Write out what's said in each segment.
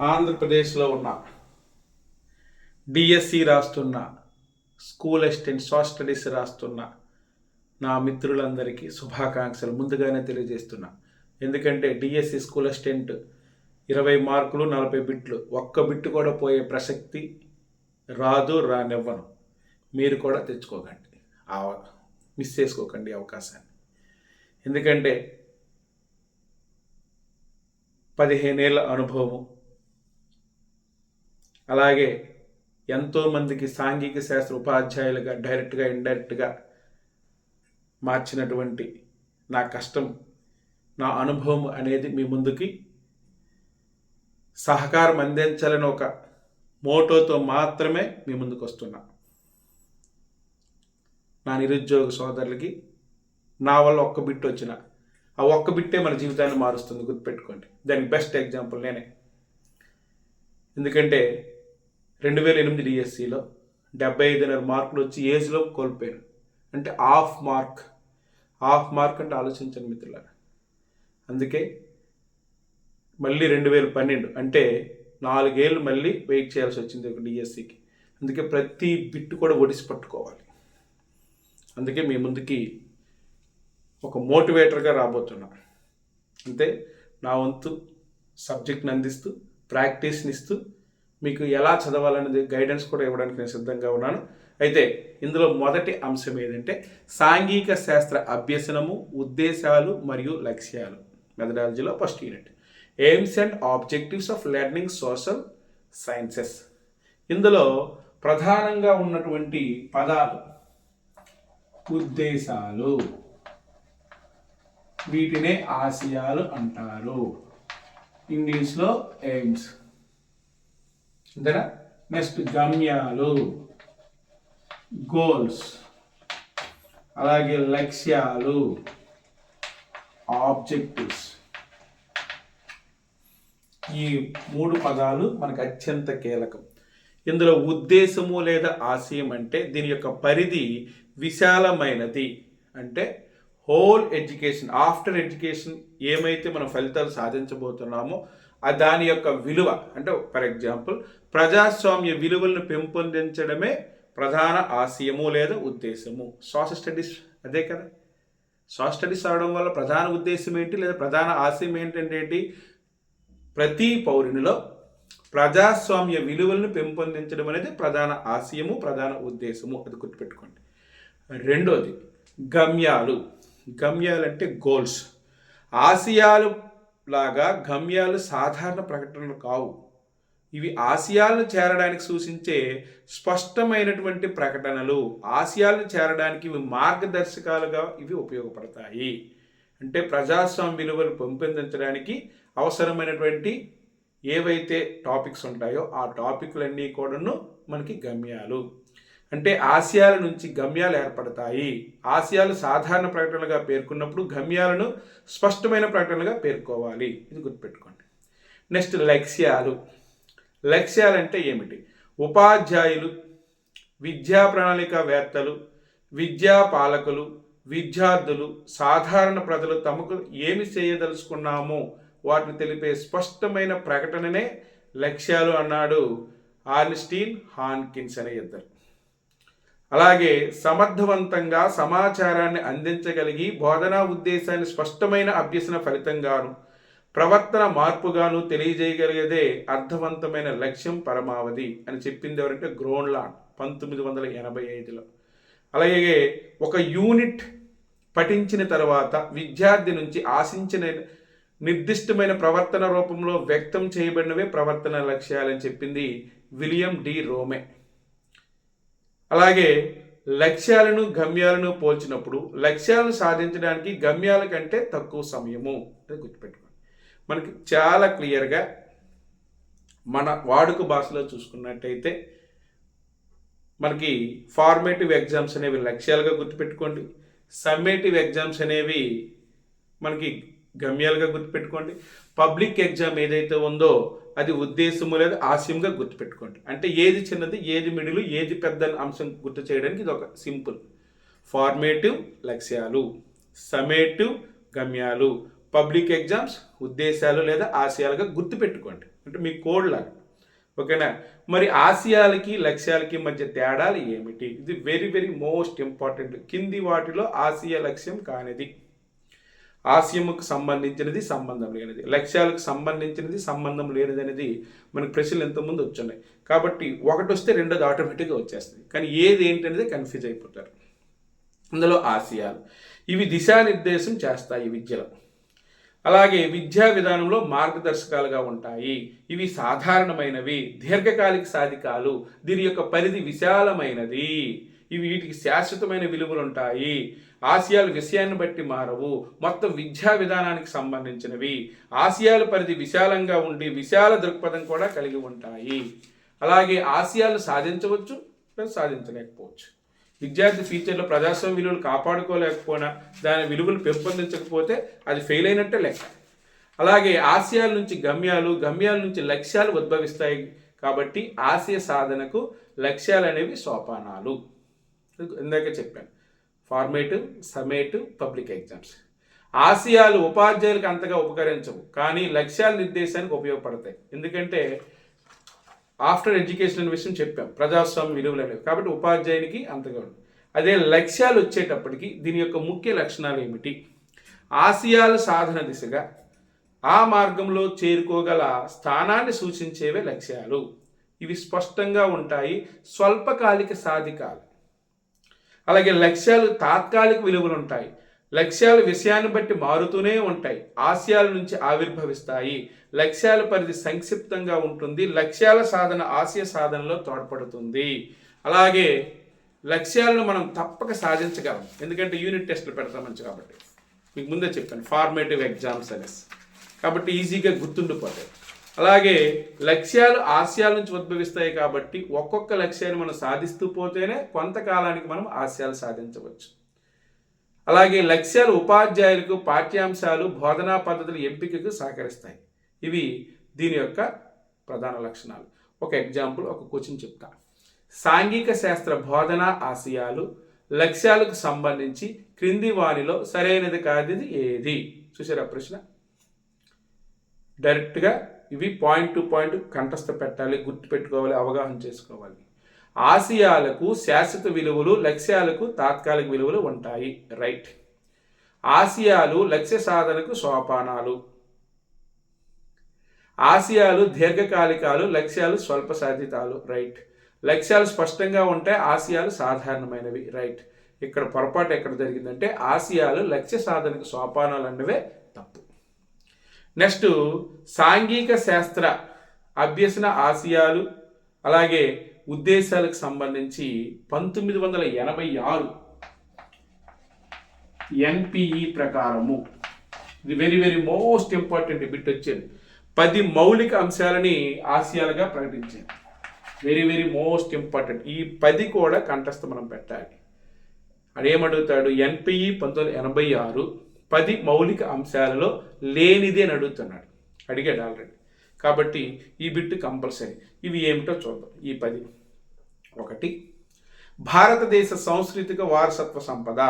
ఆంధ్రప్రదేశ్లో ఉన్న డిఎస్సి రాస్తున్న స్కూల్ అసిస్టెంట్ సోషల్ స్టడీస్ రాస్తున్న నా మిత్రులందరికీ శుభాకాంక్షలు ముందుగానే తెలియజేస్తున్నా. ఎందుకంటే డిఎస్సి స్కూల్ అసిస్టెంట్ 20 మార్కులు 40 బిట్లు, ఒక్క బిట్టు కూడా పోయే ప్రసక్తి రానివ్వను. మీరు కూడా తెచ్చుకోకండి, మిస్ చేసుకోకండి అవకాశాన్ని. ఎందుకంటే 15 ఏళ్ళ అనుభవం, అలాగే ఎంతోమందికి సాంఘిక శాస్త్ర ఉపాధ్యాయులుగా డైరెక్ట్గా ఇండైరెక్ట్గా మార్చినటువంటి నా కష్టం, నా అనుభవం అనేది మీ ముందుకి సహకారం అందించాలని ఒక మోటోతో మాత్రమే మీ ముందుకు వస్తున్నా. నా నిరుద్యోగ సోదరులకి నా వల్ల ఒక్క బిట్ వచ్చిన ఆ ఒక్క బిట్టే మన జీవితాన్ని మారుస్తుంది, గుర్తుపెట్టుకోండి. దానికి బెస్ట్ ఎగ్జాంపుల్ నేనే. ఎందుకంటే 2008 డిఎస్సిలో 75.5 మార్కులు వచ్చి ఏజ్లో కోల్పోయాను. అంటే హాఫ్ మార్క్ అంటే ఆలోచించండి మిత్రులారా. అందుకే మళ్ళీ 2012 అంటే 4 ఏళ్ళు మళ్ళీ వెయిట్ చేయాల్సి వచ్చింది ఒక డిఎస్సికి. అందుకే ప్రతి బిట్టు కూడా ఒడిసి పట్టుకోవాలి. అందుకే మీ ముందుకి ఒక మోటివేటర్గా రాబోతున్నా. అంతే, నా వంతు సబ్జెక్ట్ని అందిస్తూ ప్రాక్టీస్ని ఇస్తూ మీకు ఎలా చదవాలనేది గైడెన్స్ కూడా ఇవ్వడానికి నేను సిద్ధంగా ఉన్నాను. అయితే ఇందులో మొదటి అంశం ఏంటంటే సాంఘిక శాస్త్ర అభ్యసనము, ఉద్దేశాలు మరియు లక్ష్యాలు. మెథడాలజీలో first unit aims and objectives of learning social sciences. ఇందులో ప్రధానంగా ఉన్నటువంటి పదాలు ఉద్దేశాలు, వీటినే ఆశయాలు అంటారు, ఇంగ్లీష్లో ఎయిమ్స్. అంతేనా? నెక్స్ట్ గమ్యాలు, గోల్స్, అలాగే లక్ష్యాలు, ఆబ్జెక్టివ్స్. ఈ 3 పదాలు మనకు అత్యంత కీలకం. ఇందులో ఉద్దేశము లేదా ఆశయం అంటే దీని యొక్క పరిధి విశాలమైనది. అంటే హోల్ ఎడ్యుకేషన్, ఆఫ్టర్ ఎడ్యుకేషన్ ఏమైతే మనం ఫలితాలు సాధించబోతున్నామో దాని యొక్క విలువ. అంటే ఫర్ ఎగ్జాంపుల్ ప్రజాస్వామ్య విలువలను పెంపొందించడమే ప్రధాన ఆశయము లేదా ఉద్దేశము. సోషల్ స్టడీస్ అదే కదా. సోషల్ స్టడీస్ అవడం వల్ల ప్రధాన ఉద్దేశం ఏంటి లేదా ప్రధాన ఆశయం ఏంటంటే ప్రతి పౌరునిలో ప్రజాస్వామ్య విలువలను పెంపొందించడం అనేది ప్రధాన ఆశయము, ప్రధాన ఉద్దేశము. అది గుర్తుపెట్టుకోండి. రెండోది గమ్యాలు. గమ్యాలు అంటే గోల్స్. ఆశయాలు లాగా గమ్యాలు సాధారణ ప్రకటనలు కావు. ఇవి ఆశయాలను చేరడానికి సూచించే స్పష్టమైనటువంటి ప్రకటనలు. ఆశయాలను చేరడానికి ఇవి మార్గదర్శకాలుగా ఉపయోగపడతాయి. అంటే ప్రజాస్వామ్య విలువలు పెంపొందించడానికి అవసరమైనటువంటి ఏవైతే టాపిక్స్ ఉంటాయో ఆ టాపిక్లన్నీ కూడాను మనకి గమ్యాలు. అంటే ఆశయాల నుంచి గమ్యాలు ఏర్పడతాయి. ఆశయాలు సాధారణ ప్రకటనలుగా పేర్కొన్నప్పుడు గమ్యాలను స్పష్టమైన ప్రకటనలుగా పేర్కోవాలి. ఇది గుర్తుపెట్టుకోండి. నెక్స్ట్ లక్ష్యాలు. లక్ష్యాలు అంటే ఏమిటి? ఉపాధ్యాయులు, విద్యా ప్రణాళికావేత్తలు, విద్యా పాలకులు, విద్యార్థులు, సాధారణ ప్రజలు తమకు ఏమి చేయదలుచుకున్నామో వాటిని తెలిపే స్పష్టమైన ప్రకటననే లక్ష్యాలు అన్నాడు ఆర్న్స్టీన్ హాకిన్స్ అనే ఇద్దరు. అలాగే సమర్థవంతంగా సమాచారాన్ని అందించగలిగి బోధనా ఉద్దేశాన్ని స్పష్టమైన అభ్యసన ఫలితంగాను ప్రవర్తన మార్పుగాను తెలియజేయగలిగేదే అర్థవంతమైన లక్ష్యం పరమావధి అని చెప్పింది ఎవరంటే గ్రోన్లాండ్ 1985లో. అలాగే ఒక యూనిట్ పఠించిన తర్వాత విద్యార్థి నుంచి ఆశించిన నిర్దిష్టమైన ప్రవర్తన రూపంలో వ్యక్తం చేయబడినవే ప్రవర్తన లక్ష్యాలని చెప్పింది విలియం డి రోమే. అలాగే లక్ష్యాలను గమ్యాలను పోల్చినప్పుడు లక్ష్యాలను సాధించడానికి గమ్యాల కంటే తక్కువ సమయము అని గుర్తుపెట్టుకోండి. మనకి చాలా క్లియర్గా మన వాడుక భాషలో చూసుకున్నట్టయితే మనకి ఫార్మేటివ్ ఎగ్జామ్స్ అనేవి లక్ష్యాలుగా గుర్తుపెట్టుకోండి. సమ్మేటివ్ ఎగ్జామ్స్ అనేవి మనకి గమ్యాలుగా గుర్తుపెట్టుకోండి. పబ్లిక్ ఎగ్జామ్ ఏదైతే ఉందో అది ఉద్దేశము లేదా ఆశయంగా గుర్తుపెట్టుకోండి. అంటే ఏది చిన్నది, ఏది మిడిల్, ఏది పెద్ద అంశం గుర్తు చేయడానికి ఇది ఒక సింపుల్. ఫార్మేటివ్ లక్ష్యాలు, సమ్మేటివ్ గమ్యాలు, పబ్లిక్ ఎగ్జామ్స్ ఉద్దేశాలు లేదా ఆశయాలుగా గుర్తుపెట్టుకోండి. అంటే మీ కోడ్ లాగా. ఓకేనా? మరి ఆశయాలకి లక్ష్యాలకి మధ్య తేడాలు ఏమిటి? ఇది వెరీ వెరీ మోస్ట్ ఇంపార్టెంట్. కింది వాటిలో ఆశయ లక్ష్యం కానిది, ఆశయముకు సంబంధించినది సంబంధం లేనిది, లక్ష్యాలకు సంబంధించినది సంబంధం లేనిది అనేది మనకు ప్రశ్నలు ఎంతోమంది వచ్చున్నాయి. కాబట్టి ఒకటి వస్తే రెండోది ఆటోమేటిక్గా వచ్చేస్తుంది. కానీ ఏది ఏంటి అనేది కన్ఫ్యూజ్ అయిపోతారు. అందులో ఆశయాలు ఇవి దిశానిర్దేశం చేస్తాయి విద్యలో. అలాగే విద్యా విధానంలో మార్గదర్శకాలుగా ఉంటాయి. ఇవి సాధారణమైనవి, దీర్ఘకాలిక సాధికాలు, దీని యొక్క పరిధి విశాలమైనది, ఇవి వీటికి శాశ్వతమైన విలువలు ఉంటాయి, ఆశయాలు విషయాన్ని బట్టి మారవు, మొత్తం విద్యా విధానానికి సంబంధించినవి, ఆశయాల పరిధి విశాలంగా ఉండి విశాల దృక్పథం కూడా కలిగి ఉంటాయి. అలాగే ఆశయాలు సాధించవచ్చు, సాధించలేకపోవచ్చు. విద్యార్థి ఫ్యూచర్లో ప్రజాస్వామ్య విలువలు కాపాడుకోలేకపోయినా, దాని విలువలు పెంపొందించకపోతే అది ఫెయిల్ అయినట్టే లెక్క. అలాగే ఆశయాల నుంచి గమ్యాలు, గమ్యాల నుంచి లక్ష్యాలు ఉద్భవిస్తాయి. కాబట్టి ఆశయ సాధనకు లక్ష్యాలు అనేవి సోపానాలు. ఇందాక చెప్పాను, ఫార్మేటివ్, సమ్మేటివ్, పబ్లిక్ ఎగ్జామ్స్. ఆశయాలు ఉపాధ్యాయులకు అంతగా ఉపకరించవు, కానీ లక్ష్యాల నిర్దేశానికి ఉపయోగపడతాయి. ఎందుకంటే ఆఫ్టర్ ఎడ్యుకేషన్ అనే విషయం చెప్పాం, ప్రజాస్వామ్య విలువలు అనేవి. కాబట్టి ఉపాధ్యాయునికి అంతగా ఉంది. అదే లక్ష్యాలు వచ్చేటప్పటికి దీని యొక్క ముఖ్య లక్షణాలు ఏమిటి? ఆశయాల సాధన దిశగా ఆ మార్గంలో చేరుకోగల స్థానాన్ని సూచించేవే లక్ష్యాలు. ఇవి స్పష్టంగా ఉంటాయి, స్వల్పకాలిక సాధికాలు. అలాగే లక్ష్యాలు తాత్కాలిక విలువలు ఉంటాయి. లక్ష్యాలు విషయాన్ని బట్టి మారుతూనే ఉంటాయి, ఆశయాల నుంచి ఆవిర్భవిస్తాయి. లక్ష్యాల పరిధి సంక్షిప్తంగా ఉంటుంది. లక్ష్యాల సాధన ఆశయ సాధనలో తోడ్పడుతుంది. అలాగే లక్ష్యాలను మనం తప్పక సాధించగలం, ఎందుకంటే యూనిట్ టెస్టులు పెడతామని. కాబట్టి మీకు ముందే చెప్పాను, ఫార్మేటివ్ ఎగ్జామ్స్ అనేసి. కాబట్టి ఈజీగా గుర్తుండిపోతాయి. అలాగే లక్ష్యాలు ఆశయాల నుంచి ఉద్భవిస్తాయి. కాబట్టి ఒక్కొక్క లక్ష్యాన్ని మనం సాధిస్తూ పోతేనే కొంతకాలానికి మనం ఆశయాలు సాధించవచ్చు. అలాగే లక్ష్యాలు ఉపాధ్యాయులకు పాఠ్యాంశాలు, బోధనా పద్ధతుల ఎంపికకు సహకరిస్తాయి. ఇవి దీని యొక్క ప్రధాన లక్షణాలు. ఒక ఎగ్జాంపుల్, ఒక క్వశ్చన్ చెప్తా. సాంఘిక శాస్త్ర బోధనా ఆశయాలు లక్ష్యాలకు సంబంధించి క్రింది వానిలో సరైనది కానిది ఏది? చూసారా ప్రశ్న? డైరెక్ట్గా ఇవి పాయింట్ టు పాయింట్ కంఠస్థ పెట్టాలి, గుర్తుపెట్టుకోవాలి, అవగాహన చేసుకోవాలి. ఆశయాలకు శాశ్వత విలువలు, లక్ష్యాలకు తాత్కాలిక విలువలు ఉంటాయి. రైట్. ఆశయాలు లక్ష్య సాధనకు సోపానాలు. ఆశయాలు దీర్ఘకాలికాలు, లక్ష్యాలు స్వల్ప సాధితాలు. రైట్. లక్ష్యాలు స్పష్టంగా ఉంటాయి, ఆశయాలు సాధారణమైనవి. రైట్. ఇక్కడ పొరపాటు ఎక్కడ జరిగిందంటే ఆశయాలు లక్ష్య సాధనకు సోపానాలు అన్నవే తప్పు. నెక్స్ట్, సాంఘిక శాస్త్ర అభ్యసన ఆశయాలు అలాగే ఉద్దేశాలకు సంబంధించి 1986 ఎన్పిఈ ప్రకారము, ఇది very very most important bit వచ్చేది, 10 మౌలిక అంశాలని ఆశయాలుగా ప్రకటించారు. Very very most important. ఈ 10 కూడా కంఠస్థ మనం పెట్టాలి. అదేమడుగుతాడు? ఎన్పిఈ 1986 10 మౌలిక అంశాలలో లేనిదే అని అడుగుతున్నాడు, అడిగాడు ఆల్రెడీ. కాబట్టి ఈ బిట్ కంపల్సరీ. ఇవి ఏమిటో చూద్దాం. ఈ 10: 1, భారతదేశ సాంస్కృతిక వారసత్వ సంపద.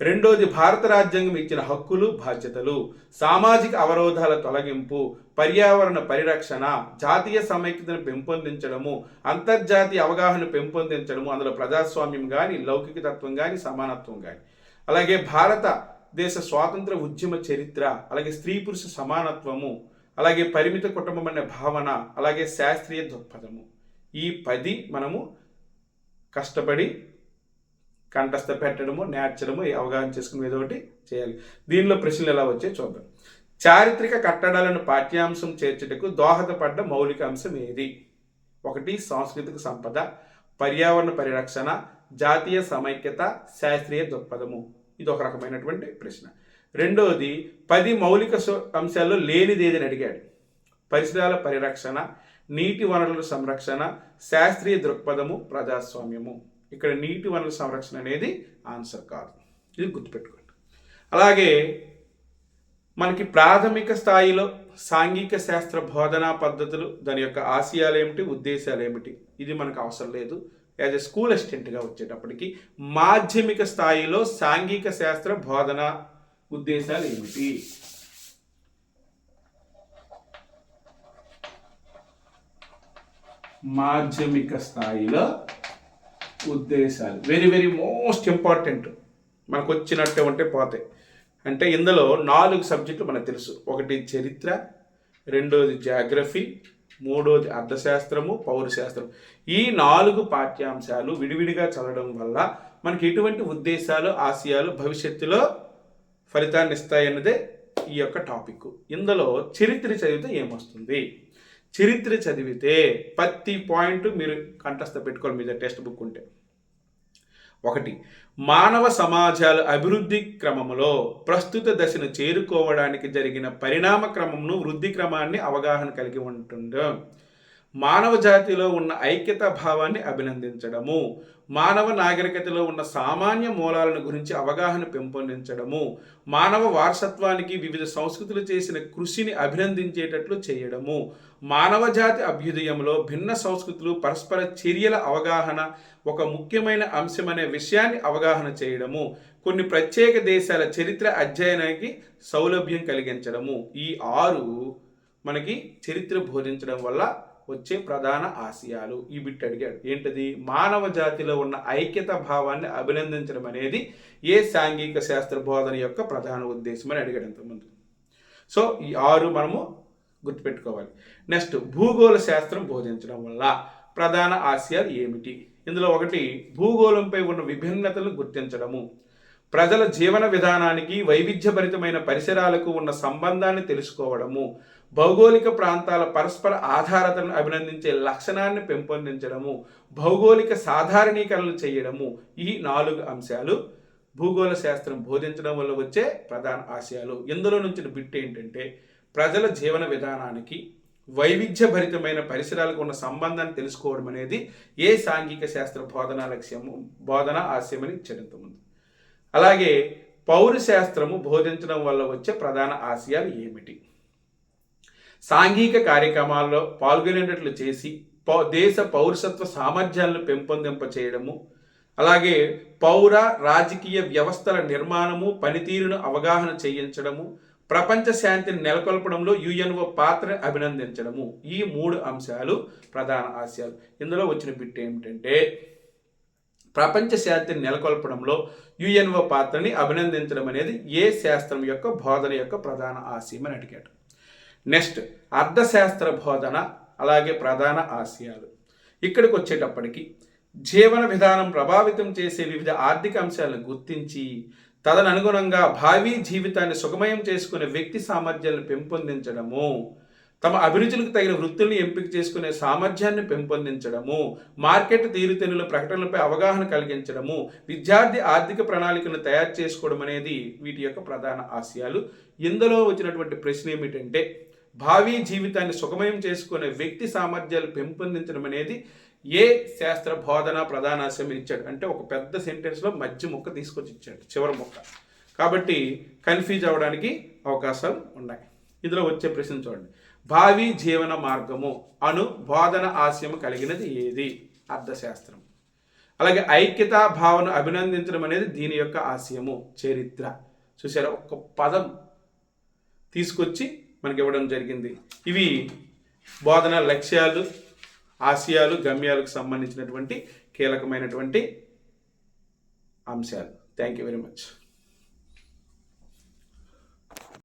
2, భారత రాజ్యాంగం ఇచ్చిన హక్కులు బాధ్యతలు, సామాజిక అవరోధాల తొలగింపు, పర్యావరణ పరిరక్షణ, జాతీయ సమైక్యతను పెంపొందించడము, అంతర్జాతీయ అవగాహన పెంపొందించడము, అందులో ప్రజాస్వామ్యం కానీ, లౌకిక తత్వం కానీ, సమానత్వం కానీ. అలాగే భారతదేశ స్వాతంత్ర ఉద్యమ చరిత్ర, అలాగే స్త్రీ పురుష సమానత్వము, అలాగే పరిమిత కుటుంబం అనే భావన, అలాగే శాస్త్రీయ దృక్పథము. ఈ 10 మనము కష్టపడి కంఠస్థ పెట్టడము, నేర్చడము, అవగాహన చేసుకుని ఏదో ఒకటి చేయాలి. దీనిలో ప్రశ్నలు ఎలా వచ్చాయో చూద్దాం. చారిత్రక కట్టడాలను పాఠ్యాంశం చేర్చుటకు దోహదపడ్డ మౌలిక అంశం ఏది? 1, సాంస్కృతిక సంపద, పర్యావరణ పరిరక్షణ, జాతీయ సమైక్యత, శాస్త్రీయ దృక్పథము. ఇది ఒక రకమైనటువంటి ప్రశ్న. 2, 10 మౌలిక అంశాల్లో లేనిది ఏదని అడిగాడు. పరిసరాల పరిరక్షణ, నీటి వనరుల సంరక్షణ, శాస్త్రీయ దృక్పథము, ప్రజాస్వామ్యము. ఇక్కడ నీటి వనరుల సంరక్షణ అనేది ఆన్సర్ కాదు, ఇది గుర్తుపెట్టుకోండి. అలాగే మనకి ప్రాథమిక స్థాయిలో సాంఘిక శాస్త్ర బోధనా పద్ధతులు, దాని యొక్క ఆశయాలు ఏమిటి, ఉద్దేశాలు ఏమిటి, ఇది మనకు అవసరం లేదు. యాజ్ ఎ స్కూల్ అసిస్టెంట్గా వచ్చేటప్పటికి మాధ్యమిక స్థాయిలో సాంఘిక శాస్త్ర బోధనా ఉద్దేశాలు ఏమిటి? మాధ్యమిక స్థాయిలో ఉద్దేశాలు. Very very most important. మనకు వచ్చినట్టే ఉంటే పోతాయి. అంటే ఇందులో 4 సబ్జెక్టులు మనకు తెలుసు. ఒకటి చరిత్ర, రెండోది జాగ్రఫీ, మూడోది అర్థశాస్త్రము, పౌరశాస్త్రం. ఈ 4 పాఠ్యాంశాలు విడివిడిగా చదవడం వల్ల మనకి ఎటువంటి ఉద్దేశాలు, ఆశయాలు భవిష్యత్తులో ఫలితాన్ని ఇస్తాయన్నదే ఈ యొక్క టాపిక్. ఇందులో చరిత్ర చదివితే ఏమొస్తుంది? చరిత్ర చదివితే ప్రతి పాయింట్ మీరు కంఠస్థ పెట్టుకోవాలి మీద టెక్స్ట్ బుక్ ఉంటే. ఒకటి, మానవ సమాజాల అభివృద్ధి క్రమంలో ప్రస్తుత దశను చేరుకోవడానికి జరిగిన పరిణామ క్రమంను, వృద్ధి క్రమాన్ని అవగాహన కలిగి ఉంటుంది. మానవ జాతిలో ఉన్న ఐక్యతా భావాన్ని అభినందించడము, మానవ నాగరికతలో ఉన్న సామాన్య మూలాలను గురించి అవగాహన పెంపొందించడము, మానవ వారసత్వానికి వివిధ సంస్కృతులు చేసిన కృషిని అభినందించేటట్లు చేయడము, మానవ జాతి అభ్యుదయంలో భిన్న సంస్కృతులు పరస్పర చర్యల అవగాహన ఒక ముఖ్యమైన అంశమనే విషయాన్ని అవగాహన చేయడము, కొన్ని ప్రత్యేక దేశాల చరిత్ర అధ్యయనానికి సౌలభ్యం కలిగించడము. ఈ 6 మనకి చరిత్ర బోధించడం వల్ల వచ్చే ప్రధాన ఆశయాలు. ఈ బిట్ అడిగాడు. ఏంటది? మానవ జాతిలో ఉన్న ఐక్యత భావాన్ని అభినందించడం అనేది ఏ సాంఘిక శాస్త్ర బోధన యొక్క ప్రధాన ఉద్దేశం అని అడిగాడు ఇంతకుముందు. సో ఈ 6 మనము గుర్తుపెట్టుకోవాలి. నెక్స్ట్, భూగోళ శాస్త్రం బోధించడం వల్ల ప్రధాన ఆశయాలు ఏమిటి? ఇందులో ఒకటి, భూగోళంపై ఉన్న విభిన్నతలను గుర్తించడము, ప్రజల జీవన విధానానికి వైవిధ్యభరితమైన పరిసరాలకు ఉన్న సంబంధాన్ని తెలుసుకోవడము, భౌగోళిక ప్రాంతాల పరస్పర ఆధారతను అభినందించే లక్షణాన్ని పెంపొందించడము, భౌగోళిక సాధారణీకరణలు చేయడము. ఈ 4 అంశాలు భూగోళ శాస్త్రం బోధించడం వల్ల వచ్చే ప్రధాన ఆశయాలు. ఇందులో నుంచి బిట్ ఏంటంటే, ప్రజల జీవన విధానానికి వైవిధ్యభరితమైన పరిసరాలకు ఉన్న సంబంధాన్ని తెలుసుకోవడం అనేది ఏ సాంఘిక శాస్త్ర బోధన ఆశయమని ఇచ్చాడు ముందు. అలాగే పౌరశాస్త్రము బోధించడం వల్ల వచ్చే ప్రధాన ఆశయాలు ఏమిటి? సాంఘిక కార్యక్రమాల్లో పాల్గొనేటట్లు చేసి దేశ పౌరసత్వ సామర్థ్యాలను పెంపొందింపచేయడము, అలాగే పౌర రాజకీయ వ్యవస్థల నిర్మాణము, పనితీరును అవగాహన చేయించడము, ప్రపంచ శాంతిని నెలకొల్పడంలో యుఎన్ఓ పాత్రను అభినందించడము. ఈ 3 అంశాలు ప్రధాన ఆశయాలు. ఇందులో వచ్చిన బిట్ ఏమిటంటే, ప్రపంచ శాంతిని నెలకొల్పడంలో యుఎన్ఓ పాత్రని అభినందించడం అనేది ఏ శాస్త్రం యొక్క బోధన యొక్క ప్రధాన ఆశయం అని అడిగాడు. నెక్స్ట్, అర్థశాస్త్ర బోధన అలాగే ప్రధాన ఆశయాలు. ఇక్కడికి వచ్చేటప్పటికి జీవన విధానం ప్రభావితం చేసే వివిధ ఆర్థిక అంశాలను గుర్తించి తదనుగుణంగా భావి జీవితాన్ని సుఖమయం చేసుకునే వ్యక్తి సామర్థ్యాలను పెంపొందించడము, తమ అభిరుచులకు తగిన వృత్తుల్ని ఎంపిక చేసుకునే సామర్థ్యాన్ని పెంపొందించడము, మార్కెట్ తీరుతెన్నుల ప్రకటనలపై అవగాహన కలిగించడము, విద్యార్థి ఆర్థిక ప్రణాళికను తయారు చేసుకోవడం అనేది వీటి యొక్క ప్రధాన ఆశయాలు. ఇందులో వచ్చినటువంటి ప్రశ్న ఏమిటంటే, భావి జీవితాన్ని సుఖమయం చేసుకునే వ్యక్తి సామర్థ్యాలు పెంపొందించడం అనేది ఏ శాస్త్ర బోధన ప్రధాన ఆశయం ఇచ్చాడు అంటే, ఒక పెద్ద సెంటెన్స్లో మధ్య ముక్క తీసుకొచ్చి ఇచ్చాడు, చివరి ముక్క. కాబట్టి కన్ఫ్యూజ్ అవ్వడానికి అవకాశాలు ఉన్నాయి. ఇందులో వచ్చే ప్రశ్న చూడండి. భావి జీవన మార్గము అను బోధన ఆశయం కలిగినది ఏది? అర్థశాస్త్రం. అలాగే ఐక్యతా భావన అభినందించడం అనేది దీని యొక్క ఆశయము, చరిత్ర. చూసారా, ఒక పదం తీసుకొచ్చి మనకి ఇవ్వడం జరిగింది. ఇవి బోధన లక్ష్యాలు, ఆశయాలు, గమ్యాలకు సంబంధించినటువంటి కీలకమైనటువంటి అంశాలు. Thank you very much.